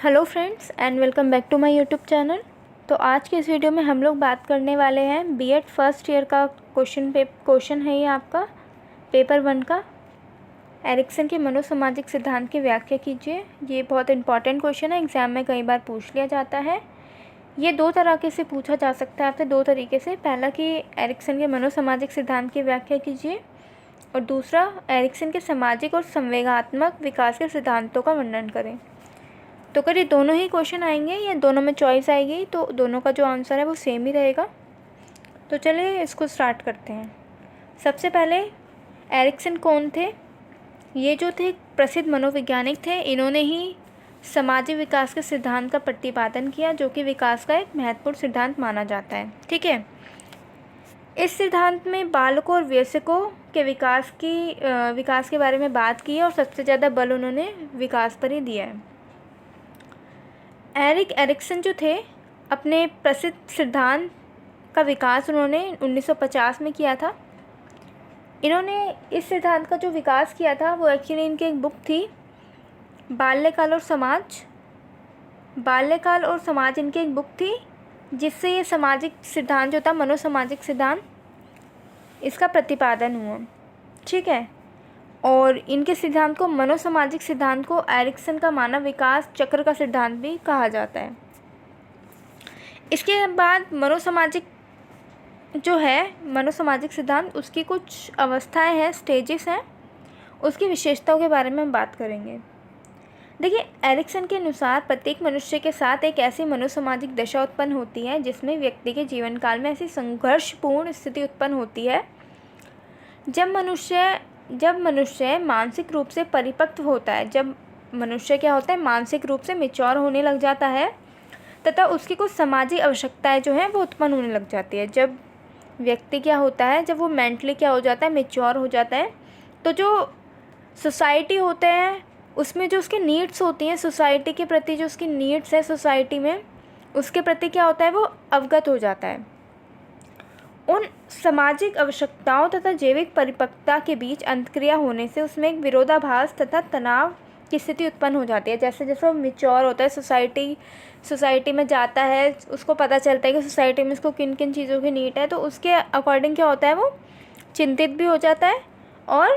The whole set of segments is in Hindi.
Hello friends and welcome back to my YouTube channel. तो आज के इस वीडियो में हम लोग बात करने वाले हैं बीएड फर्स्ट ईयर का क्वेश्चन है ये आपका पेपर 1 का। एरिक्सन के मनोसामाजिक सिद्धांत की व्याख्या कीजिए। ये बहुत इंपॉर्टेंट क्वेश्चन है, एग्ज़ाम में कई बार पूछ लिया जाता है। ये दो तरीके से पूछा जा सकता है आपसे, दो तरीके से। पहला कि एरिक्सन के मनोसामाजिक सिद्धांत की व्याख्या कीजिए, और दूसरा एरिक्सन के सामाजिक और संवेगात्मक विकास के सिद्धांतों का वर्णन करें। तो अगर ये दोनों ही क्वेश्चन आएंगे या दोनों में चॉइस आएगी तो दोनों का जो आंसर है वो सेम ही रहेगा। तो चलिए इसको स्टार्ट करते हैं। सबसे पहले एरिक्सन कौन थे? ये जो थे प्रसिद्ध मनोवैज्ञानिक थे। इन्होंने ही सामाजिक विकास के सिद्धांत का प्रतिपादन किया, जो कि विकास का एक महत्वपूर्ण सिद्धांत माना जाता है। ठीक है, इस सिद्धांत में बालकों और वयस्कों के विकास के बारे में बात की है, और सबसे ज़्यादा बल उन्होंने विकास पर ही दिया है। एरिक्सन जो थे, अपने प्रसिद्ध सिद्धांत का विकास उन्होंने 1950 में किया था। इन्होंने इस सिद्धांत का जो विकास किया था वो एक्चुअली इनकी एक बुक थी, बाल्यकाल और समाज इनकी एक बुक थी, जिससे ये सामाजिक सिद्धांत जो था, मनोसामाजिक सिद्धांत, इसका प्रतिपादन हुआ। ठीक है, और इनके सिद्धांत को, मनोसामाजिक सिद्धांत को, एरिक्सन का मानव विकास चक्र का सिद्धांत भी कहा जाता है। इसके बाद मनोसामाजिक सिद्धांत, उसकी कुछ अवस्थाएं हैं, स्टेजेस हैं, उसकी विशेषताओं के बारे में हम बात करेंगे। देखिए, एरिक्सन के अनुसार प्रत्येक मनुष्य के साथ एक ऐसी मनोसामाजिक दशा उत्पन्न होती है जिसमें व्यक्ति के जीवन काल में ऐसी संघर्षपूर्ण स्थिति उत्पन्न होती है जब मनुष्य मानसिक रूप से परिपक्व होता है। जब मनुष्य क्या होता है, मानसिक रूप से मैच्योर होने लग जाता है, तथा उसकी कुछ सामाजिक आवश्यकताएं जो हैं वो उत्पन्न होने लग जाती है। जब व्यक्ति क्या होता है, जब वो मेंटली क्या हो जाता है, मैच्योर हो जाता है, तो जो सोसाइटी होते हैं उसमें जो उसकी नीड्स होती हैं, सोसाइटी के प्रति जो उसकी नीड्स है सोसाइटी में, उसके प्रति क्या होता है, वो अवगत हो जाता है। उन सामाजिक आवश्यकताओं तथा जैविक परिपक्वता के बीच अंतक्रिया होने से उसमें एक विरोधाभास तथा तनाव की स्थिति उत्पन्न हो जाती है। जैसे जैसे वो मैच्योर होता है, सोसाइटी में जाता है, उसको पता चलता है कि सोसाइटी में उसको किन किन चीज़ों की नीड है, तो उसके अकॉर्डिंग क्या होता है, वो चिंतित भी हो जाता है और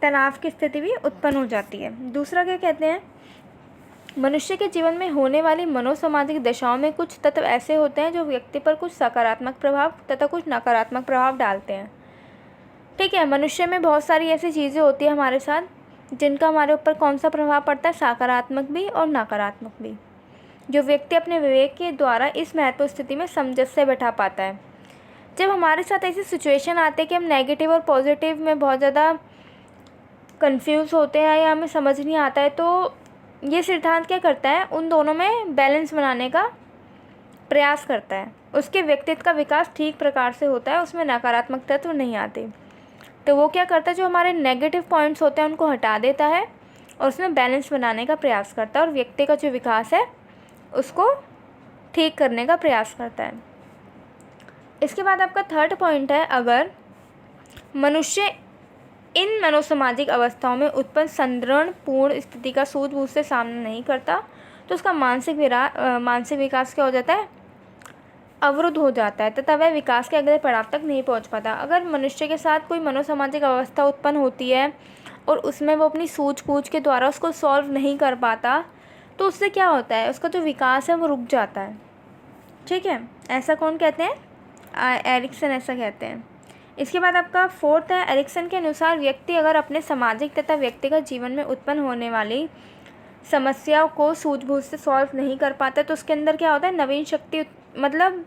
तनाव की स्थिति भी उत्पन्न हो जाती है। दूसरा क्या कहते हैं, मनुष्य के जीवन में होने वाली मनोसामाजिक दशाओं में कुछ तत्व ऐसे होते हैं जो व्यक्ति पर कुछ सकारात्मक प्रभाव तथा कुछ नकारात्मक प्रभाव डालते हैं। ठीक है, मनुष्य में बहुत सारी ऐसी चीज़ें होती है हमारे साथ जिनका हमारे ऊपर कौन सा प्रभाव पड़ता है, सकारात्मक भी और नकारात्मक भी, जो व्यक्ति अपने विवेक के द्वारा इस महत्वपूर्ण स्थिति में सामंजस्य बैठा पाता है। जब हमारे साथ ऐसी सिचुएशन आती है कि हम नेगेटिव और पॉजिटिव में बहुत ज़्यादा कंफ्यूज होते हैं या हमें समझ नहीं आता है, तो ये सिद्धांत क्या करता है, उन दोनों में बैलेंस बनाने का प्रयास करता है। उसके व्यक्तित्व का विकास ठीक प्रकार से होता है, उसमें नकारात्मक तत्व नहीं आते। तो वो क्या करता है, जो हमारे नेगेटिव पॉइंट्स होते हैं उनको हटा देता है और उसमें बैलेंस बनाने का प्रयास करता है, और व्यक्ति का जो विकास है उसको ठीक करने का प्रयास करता है। इसके बाद आपका थर्ड पॉइंट है, अगर मनुष्य इन मनोसामाजिक अवस्थाओं में उत्पन्न संद्रढ़पूर्ण स्थिति का सूझबूझ से सामना नहीं करता तो उसका मानसिक विकास क्या हो जाता है, अवरुद्ध हो जाता है, तथा वह विकास के अगले पड़ाव तक नहीं पहुंच पाता। अगर मनुष्य के साथ कोई मनोसामाजिक अवस्था उत्पन्न होती है और उसमें वो अपनी सूझबूझ के द्वारा उसको सॉल्व नहीं कर पाता, तो उससे क्या होता है, उसका जो विकास है वो रुक जाता है। ठीक है, ऐसा कौन कहते हैं, एरिक्सन ऐसा कहते हैं। इसके बाद आपका फोर्थ है, एरिक्सन के अनुसार व्यक्ति अगर अपने सामाजिक तथा व्यक्तिगत जीवन में उत्पन्न होने वाली समस्याओं को सूझबूझ से सॉल्व नहीं कर पाता, तो उसके अंदर क्या होता है, नवीन शक्ति, मतलब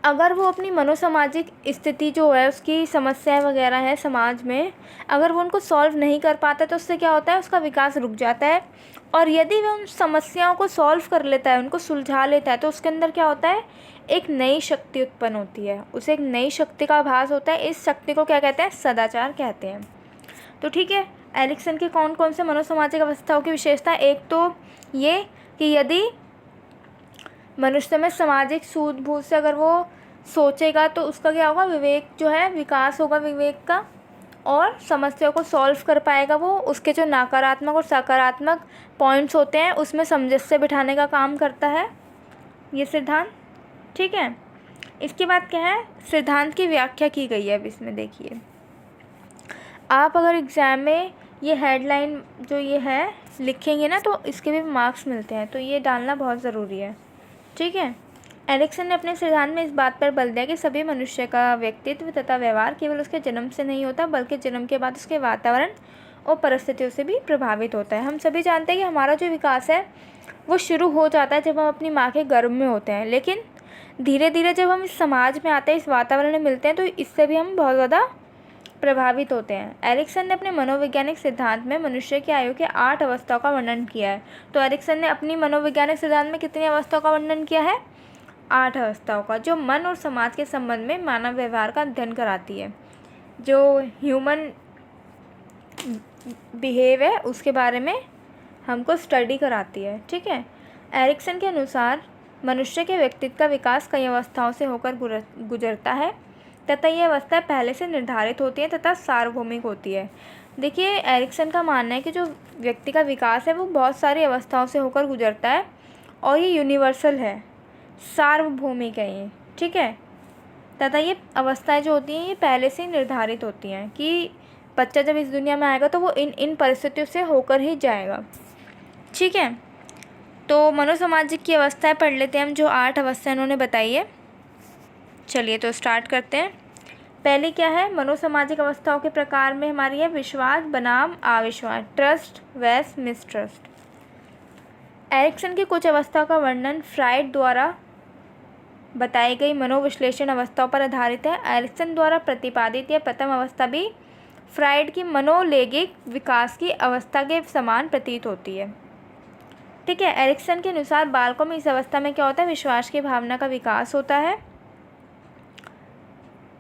अगर वो अपनी मनोसामाजिक स्थिति जो है, उसकी समस्याएं वगैरह है समाज में, अगर वो उनको सॉल्व नहीं कर पाता तो उससे क्या होता है, उसका विकास रुक जाता है। और यदि वह उन समस्याओं को सॉल्व कर लेता है, उनको सुलझा लेता है, तो उसके अंदर क्या होता है, एक नई शक्ति उत्पन्न होती है, उसे एक नई शक्ति का आभास होता है। इस शक्ति को क्या कहते हैं, सदाचार कहते हैं। तो ठीक है, एरिक्सन के कौन कौन से मनोसामाजिक अवस्थाओं की विशेषता, एक तो ये कि यदि मनुष्य में सामाजिक सूझबूझ से अगर वो सोचेगा तो उसका क्या होगा, विवेक जो है, विकास होगा विवेक का, और समस्या को सॉल्व कर पाएगा वो। उसके जो नकारात्मक और सकारात्मक पॉइंट्स होते हैं उसमें सामंजस्य बिठाने का काम करता है ये सिद्धांत। ठीक है, इसके बाद क्या है, सिद्धांत की व्याख्या की गई है। अब इसमें देखिए, आप अगर एग्ज़ाम में ये हेडलाइन जो ये है लिखेंगे ना तो इसके भी मार्क्स मिलते हैं, तो ये डालना बहुत ज़रूरी है। ठीक है, एरिक्सन ने अपने सिद्धांत में इस बात पर बल दिया कि सभी मनुष्य का व्यक्तित्व तथा व्यवहार केवल उसके जन्म से नहीं होता, बल्कि जन्म के बाद उसके वातावरण और परिस्थितियों से भी प्रभावित होता है। हम सभी जानते हैं कि हमारा जो विकास है वो शुरू हो जाता है जब हम अपनी माँ के गर्भ में होते हैं, लेकिन धीरे धीरे जब हम इस समाज में आते हैं, इस वातावरण में मिलते हैं, तो इससे भी हम बहुत ज़्यादा प्रभावित होते हैं। एरिक्सन ने अपने मनोवैज्ञानिक सिद्धांत में मनुष्य की आयु के 8 अवस्थाओं का वर्णन किया है। तो एरिक्सन ने अपनी मनोवैज्ञानिक सिद्धांत में कितनी अवस्थाओं का वर्णन किया है? 8 अवस्थाओं का, जो मन और समाज के संबंध में मानव व्यवहार का अध्ययन कराती है। जो ह्यूमन बिहेव है उसके बारे में हमको स्टडी कराती है। ठीक है, एरिक्सन के अनुसार मनुष्य के व्यक्तित्व का विकास कई अवस्थाओं से होकर गुजरता है तथा ये अवस्थाएं पहले से निर्धारित होती हैं तथा सार्वभौमिक होती है। देखिए, एरिक्सन का मानना है कि जो व्यक्ति का विकास है वो बहुत सारी अवस्थाओं से होकर गुजरता है और ये यूनिवर्सल है, सार्वभौमिक है ये। ठीक है, तथा ये अवस्थाएं जो होती हैं ये पहले से निर्धारित होती हैं कि बच्चा जब इस दुनिया में आएगा तो वो इन परिस्थितियों से होकर ही जाएगा। ठीक है, तो मनोसामाजिक की अवस्थाएं पढ़ लेते हैं हम, जो 8 अवस्थाएं उन्होंने बताई है। चलिए तो स्टार्ट करते हैं। पहली क्या है, मनोसामाजिक अवस्थाओं के प्रकार में हमारी है विश्वास बनाम अविश्वास, ट्रस्ट वैस मिसट्रस्ट। एरिक्सन की कुछ अवस्थाओं का वर्णन फ्राइड द्वारा बताई गई मनोविश्लेषण अवस्थाओं पर आधारित है। एरिक्सन द्वारा प्रतिपादित यह प्रथम अवस्था भी फ्राइड की मनोलैंगिक विकास की अवस्था के समान प्रतीत होती है। ठीक है, एरिक्सन के अनुसार बालकों में इस अवस्था में क्या होता है, विश्वास की भावना का विकास होता है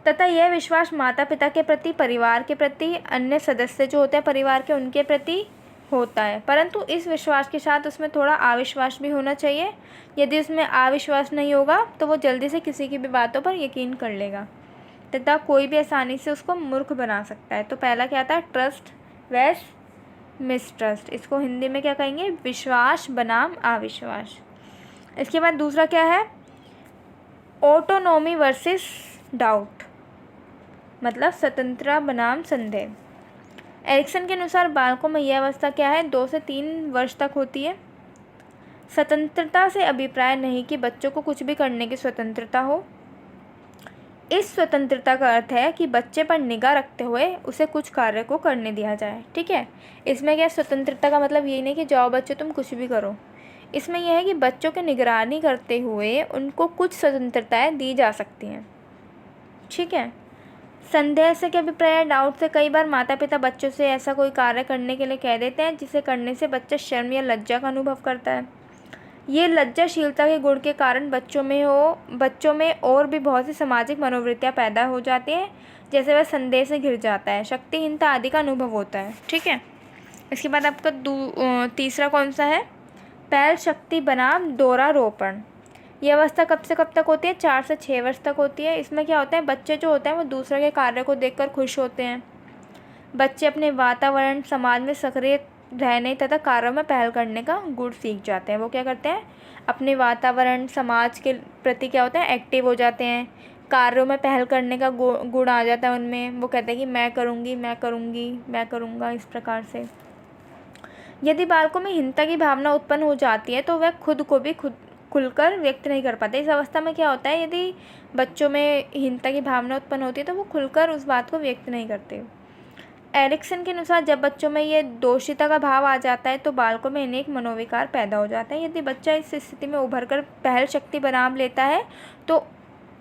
तथा यह विश्वास माता पिता के प्रति, परिवार के प्रति, अन्य सदस्य जो होते हैं परिवार के उनके प्रति होता है। परंतु इस विश्वास के साथ उसमें थोड़ा अविश्वास भी होना चाहिए। यदि उसमें अविश्वास नहीं होगा तो वो जल्दी से किसी की भी बातों पर यकीन कर लेगा तथा कोई भी आसानी से उसको मूर्ख बना सकता है। तो पहला क्या आता है, ट्रस्ट वैस मिसट्रस्ट। इसको हिंदी में क्या कहेंगे, विश्वास बनाम अविश्वास। इसके बाद दूसरा क्या है, ऑटोनॉमी वर्सेस डाउट, मतलब स्वतंत्रता बनाम संदेह। एरिक्सन के अनुसार बालकों में यह अवस्था क्या है, 2 से 3 वर्ष तक होती है। स्वतंत्रता से अभिप्राय नहीं कि बच्चों को कुछ भी करने की स्वतंत्रता हो। इस स्वतंत्रता का अर्थ है कि बच्चे पर निगाह रखते हुए उसे कुछ कार्य को करने दिया जाए। ठीक है, इसमें क्या, स्वतंत्रता का मतलब यही नहीं कि जाओ बच्चे तुम कुछ भी करो। इसमें यह है कि बच्चों की निगरानी करते हुए उनको कुछ स्वतंत्रताएं दी जा सकती हैं। ठीक है, संदेह से क्या अभिप्राय है, डाउट से कई बार माता पिता बच्चों से ऐसा कोई कार्य करने के लिए कह देते हैं जिसे करने से बच्चा शर्म या लज्जा का अनुभव करता है। ये लज्जाशीलता के गुण के कारण बच्चों में और भी बहुत सी सामाजिक मनोवृत्तियाँ पैदा हो जाती हैं, जैसे वह संदेह से घिर जाता है, शक्तिहीनता आदि का अनुभव होता है। ठीक है, इसके बाद आपका तीसरा कौन सा है, पहल शक्ति बनाम दोहरारोपण। ये अवस्था कब से कब तक होती है, 4 से 6 वर्ष तक होती है। इसमें क्या होता है, बच्चे जो होते हैं वो दूसरे के कार्य को देखकर खुश होते हैं। बच्चे अपने वातावरण, समाज में सक्रिय रहने तथा कार्यों में पहल करने का गुण सीख जाते हैं। वो क्या करते हैं, अपने वातावरण, समाज के प्रति क्या होते हैं, एक्टिव हो जाते हैं, कार्यों में पहल करने का गुण आ जाता है उनमें। वो कहते हैं कि मैं करूँगी, मैं करूँगी, मैं करूँगा, इस प्रकार से। यदि बालकों में हीनता की भावना उत्पन्न हो जाती है तो वह खुद को भी खुलकर व्यक्त नहीं कर पाते। इस अवस्था में क्या होता है, यदि बच्चों में हीनता की भावना उत्पन्न होती है तो वो खुलकर उस बात को व्यक्त नहीं करते। एरिक्सन के अनुसार जब बच्चों में ये दोषिता का भाव आ जाता है तो बालकों में अनेक मनोविकार पैदा हो जाते हैं। यदि बच्चा इस स्थिति में उभरकर पहल शक्ति बना लेता है तो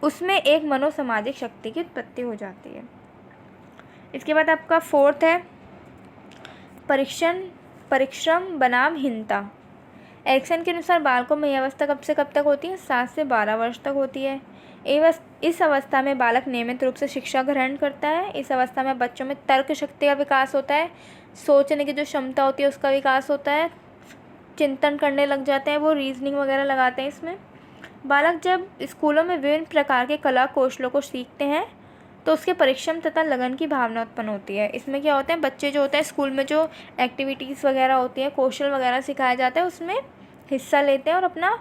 उसमें एक मनोसामाजिक शक्ति की उत्पत्ति हो जाती है। इसके बाद आपका 4th है परिश्रम बनाम हीनता। एरिक्सन के अनुसार बालकों में यह अवस्था कब से कब तक होती है, 7 से 12 वर्ष तक होती है। इस अवस्था में बालक नियमित रूप से शिक्षा ग्रहण करता है। इस अवस्था में बच्चों में तर्क शक्ति का विकास होता है, सोचने की जो क्षमता होती है उसका विकास होता है, चिंतन करने लग जाते हैं, वो रीजनिंग वगैरह लगाते हैं इसमें। बालक जब स्कूलों में विभिन्न प्रकार के कला कौशलों को सीखते हैं तो उसके परिश्रम तथा लगन की भावना उत्पन्न होती है। इसमें क्या होता है, बच्चे जो होते हैं स्कूल में जो एक्टिविटीज़ वगैरह होती है, कौशल वगैरह सिखाया जाता है, उसमें हिस्सा लेते हैं और अपना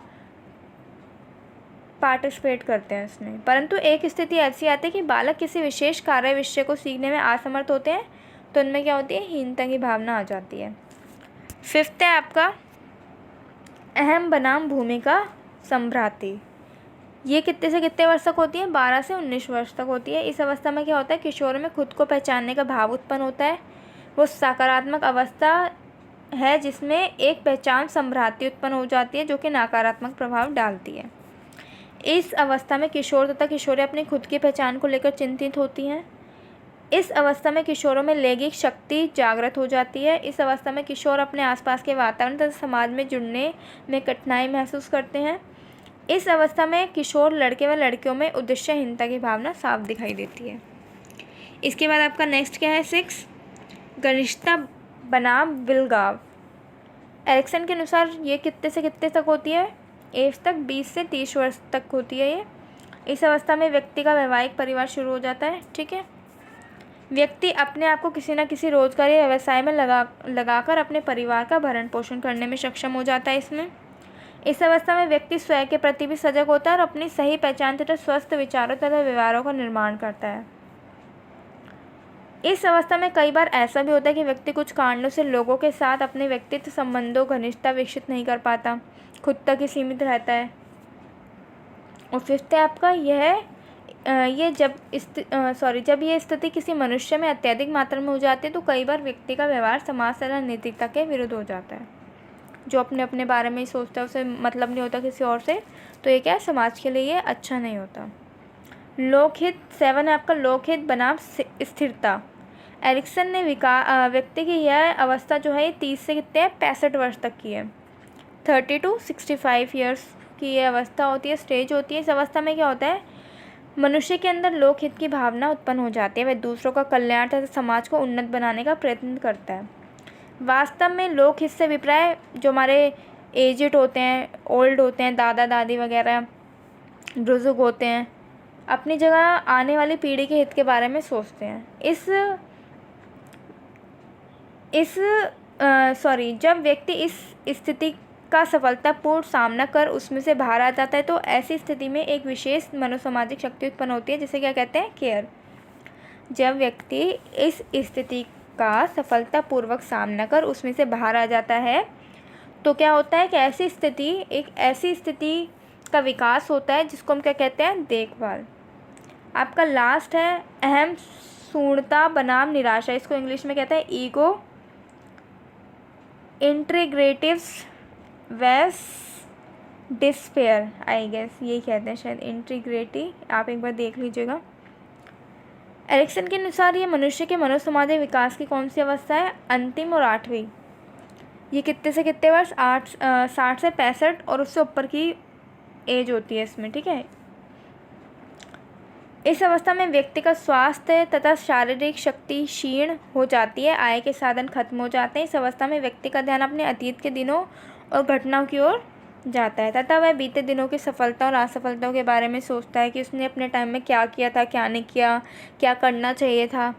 पार्टिसिपेट करते हैं उसमें। परंतु एक स्थिति ऐसी आती है कि बालक किसी विशेष कार्य विषय को सीखने में असमर्थ होते हैं, तो उनमें क्या होती है, हीनता की भावना आ जाती है। 5th है आपका अहम बनाम भूमिका संभ्रांति। ये कितने से कितने वर्ष तक होती है, 12 से 19 वर्ष तक होती है। इस अवस्था में क्या होता है, किशोर में खुद को पहचानने का भाव उत्पन्न होता है। वो सकारात्मक अवस्था है जिसमें एक पहचान संभ्रांति उत्पन्न हो जाती है जो कि नकारात्मक प्रभाव डालती है। इस अवस्था में किशोर तथा किशोरी अपनी खुद की पहचान को लेकर चिंतित होती हैं। इस अवस्था में किशोरों में लैंगिक शक्ति जागृत हो जाती है। इस अवस्था में किशोर अपने आसपास के वातावरण तथा समाज में जुड़ने में कठिनाई महसूस करते हैं। इस अवस्था में किशोर लड़के व लड़कियों में उद्देश्यहीनता की भावना साफ दिखाई देती है। इसके बाद आपका नेक्स्ट क्या है, 6 घनिष्ठता बनाम विलगाव। एरिक्सन के अनुसार ये कितने से कितने तक होती है, एज तक 20 से 30 वर्ष तक होती है ये। इस अवस्था में व्यक्ति का वैवाहिक परिवार शुरू हो जाता है। ठीक है, व्यक्ति अपने आप को किसी न किसी रोजगार या व्यवसाय में लगाकर अपने परिवार का भरण पोषण करने में सक्षम हो जाता है इसमें। इस अवस्था में व्यक्ति स्वयं के प्रति भी सजग होता है और अपनी सही पहचान तथा स्वस्थ विचारों तथा व्यवहारों का निर्माण करता है। इस अवस्था में कई बार ऐसा भी होता है कि व्यक्ति कुछ कारणों से लोगों के साथ अपने व्यक्तित्व संबंधों घनिष्ठता विकसित नहीं कर पाता, खुद तक ही सीमित रहता है। और 5th है आपका जब ये स्थिति किसी मनुष्य में अत्यधिक मात्रा में हो जाती है तो कई बार व्यक्ति का व्यवहार समाज तथा नैतिकता के विरुद्ध हो जाता है। जो अपने अपने बारे में ही सोचता है, उसे मतलब नहीं होता किसी और से, तो ये क्या है, समाज के लिए ये अच्छा नहीं होता। लोकहित 7 है आपका लोकहित बनाम स्थिरता। एरिक्सन ने व्यक्ति की यह अवस्था जो है 30 से कितने 65 वर्ष तक की है। 30 to 65 ईयर्स की ये अवस्था होती है, स्टेज होती है। इस अवस्था में क्या होता है, मनुष्य के अंदर लोकहित की भावना उत्पन्न हो जाती है। वह दूसरों का कल्याण तथा समाज को उन्नत बनाने का प्रयत्न करता है। वास्तव में लोकहित से अभिप्राय जो हमारे एजेड होते हैं, ओल्ड होते हैं, दादा दादी वगैरह बुजुर्ग होते हैं, अपनी जगह आने वाली पीढ़ी के हित के बारे में सोचते हैं। जब व्यक्ति इस स्थिति का सफलतापूर्ण सामना कर उसमें से बाहर आ जाता है तो ऐसी स्थिति में एक विशेष मनोसामाजिक शक्ति उत्पन्न होती है जिसे क्या कहते हैं, केयर। जब व्यक्ति इस स्थिति का सफलतापूर्वक सामना कर उसमें से बाहर आ जाता है तो क्या होता है कि एक ऐसी स्थिति का विकास होता है जिसको हम क्या कहते हैं, देखभाल। आपका लास्ट है अहम शून्यता बनाम निराशा। इसको इंग्लिश में कहते हैं ईगो इंटीग्रेटिव्स वेस डिस्पेयर, आई गेस यही कहते हैं शायद, इंटीग्रेटी। आप एक बार देख लीजिएगा। एरिक्सन के अनुसार ये मनुष्य के मनोसामाजिक विकास की कौन सी अवस्था है, अंतिम और 8वीं। ये कितने से कितने वर्ष, 60 से 65 और उससे ऊपर की एज होती है इसमें। ठीक है, इस अवस्था में व्यक्ति का स्वास्थ्य तथा शारीरिक शक्ति क्षीण हो जाती है, आय के साधन खत्म हो जाते हैं। इस अवस्था में व्यक्ति का ध्यान अपने अतीत के दिनों और घटनाओं की ओर जाता है तथा वह बीते दिनों की सफलता और असफलताओं के बारे में सोचता है कि उसने अपने टाइम में क्या किया था, क्या नहीं किया, क्या करना चाहिए था।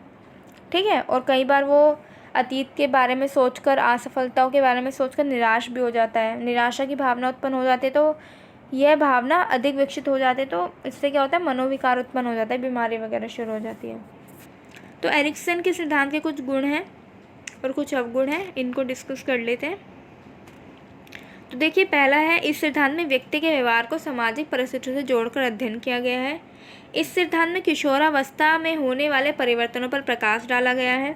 ठीक है, और कई बार वो अतीत के बारे में सोचकर, असफलताओं के बारे में सोचकर निराश भी हो जाता है, निराशा की भावना उत्पन्न हो जाती है। तो यह भावना अधिक विकसित हो जाती है तो इससे क्या होता है, मनोविकार उत्पन्न हो जाता है, बीमारी वगैरह शुरू हो जाती है। तो एरिक्सन के सिद्धांत के कुछ गुण हैं और कुछ अवगुण हैं, इनको डिस्कस कर लेते हैं। तो देखिए, पहला है, इस सिद्धांत में व्यक्ति के व्यवहार को सामाजिक परिस्थितियों से जोड़कर अध्ययन किया गया है। इस सिद्धांत में किशोरावस्था में होने वाले परिवर्तनों पर प्रकाश डाला गया है।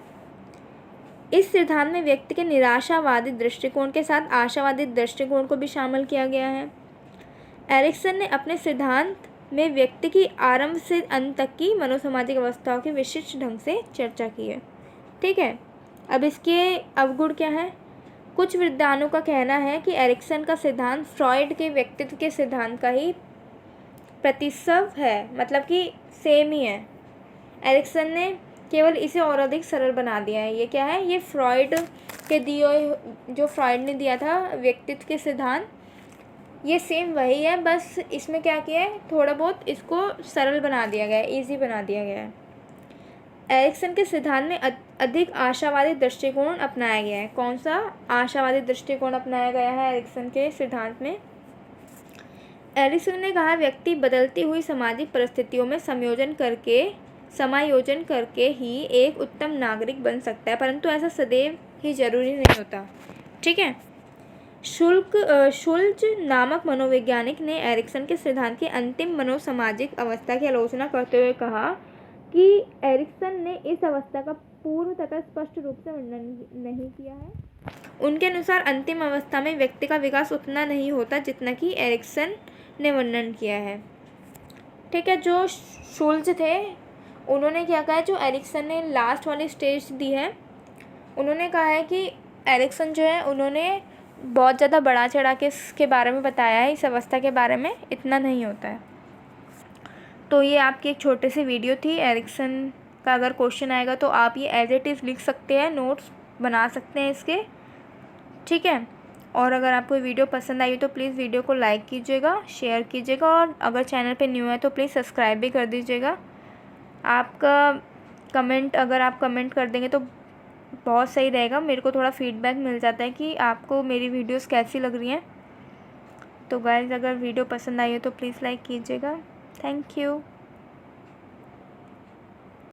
इस सिद्धांत में व्यक्ति के निराशावादी दृष्टिकोण के साथ आशावादी दृष्टिकोण को भी शामिल किया गया है। एरिक्सन ने अपने सिद्धांत में व्यक्ति की आरंभ से अंत तक की मनोसामाजिक अवस्थाओं की विशिष्ट ढंग से चर्चा की है। ठीक है, अब इसके अवगुण क्या है। कुछ विद्वानों का कहना है कि एरिक्सन का सिद्धांत फ्रॉइड के व्यक्तित्व के सिद्धांत का ही प्रतिसव है, मतलब कि सेम ही है। एरिक्सन ने केवल इसे और अधिक सरल बना दिया है। ये क्या है, ये फ्रॉइड के जो फ्रॉइड ने दिया था व्यक्तित्व के सिद्धांत, ये सेम वही है, बस इसमें क्या किया है, थोड़ा बहुत इसको सरल बना दिया गया है, ईजी बना दिया गया है। एरिक्सन के सिद्धांत में अधिक आशावादी दृष्टिकोण अपनाया गया है। कौन सा आशावादी दृष्टिकोण अपनाया गया है एरिक्सन के सिद्धांत में? एरिक्सन ने कहा व्यक्ति बदलती हुई सामाजिक परिस्थितियों में समायोजन करके ही एक उत्तम नागरिक बन सकता है, परंतु ऐसा सदैव ही जरूरी नहीं होता। ठीक है। शुल्ज नामक मनोवैज्ञानिक ने एरिक्सन के सिद्धांत की अंतिम मनोसामाजिक अवस्था की आलोचना करते हुए कहा कि एरिक्सन ने इस अवस्था का पूर्ण तथा स्पष्ट रूप से वर्णन नहीं किया है। उनके अनुसार अंतिम अवस्था में व्यक्ति का विकास उतना नहीं होता जितना कि एरिक्सन ने वर्णन किया है। ठीक है। जो शुल्ज थे उन्होंने क्या कहा है, जो एरिक्सन ने लास्ट वाली स्टेज दी है, उन्होंने कहा है कि एरिक्सन जो है उन्होंने बहुत ज़्यादा बढ़ा चढ़ा के इसके बारे में बताया है, इस अवस्था के बारे में इतना नहीं होता है। तो ये आपकी एक छोटी सी वीडियो थी। एरिक्सन का अगर क्वेश्चन आएगा तो आप ये एज इट इज़ लिख सकते हैं, नोट्स बना सकते हैं इसके। ठीक है। और अगर आपको वीडियो पसंद आई तो प्लीज़ वीडियो को लाइक कीजिएगा, शेयर कीजिएगा, और अगर चैनल पे न्यू है तो प्लीज़ सब्सक्राइब भी कर दीजिएगा। आपका कमेंट, अगर आप कमेंट कर देंगे तो बहुत सही रहेगा, मेरे को थोड़ा फीडबैक मिल जाता है कि आपको मेरी वीडियोस कैसी लग रही हैं। तो गाइस, अगर वीडियो पसंद आई हो तो प्लीज़ लाइक कीजिएगा। Thank you.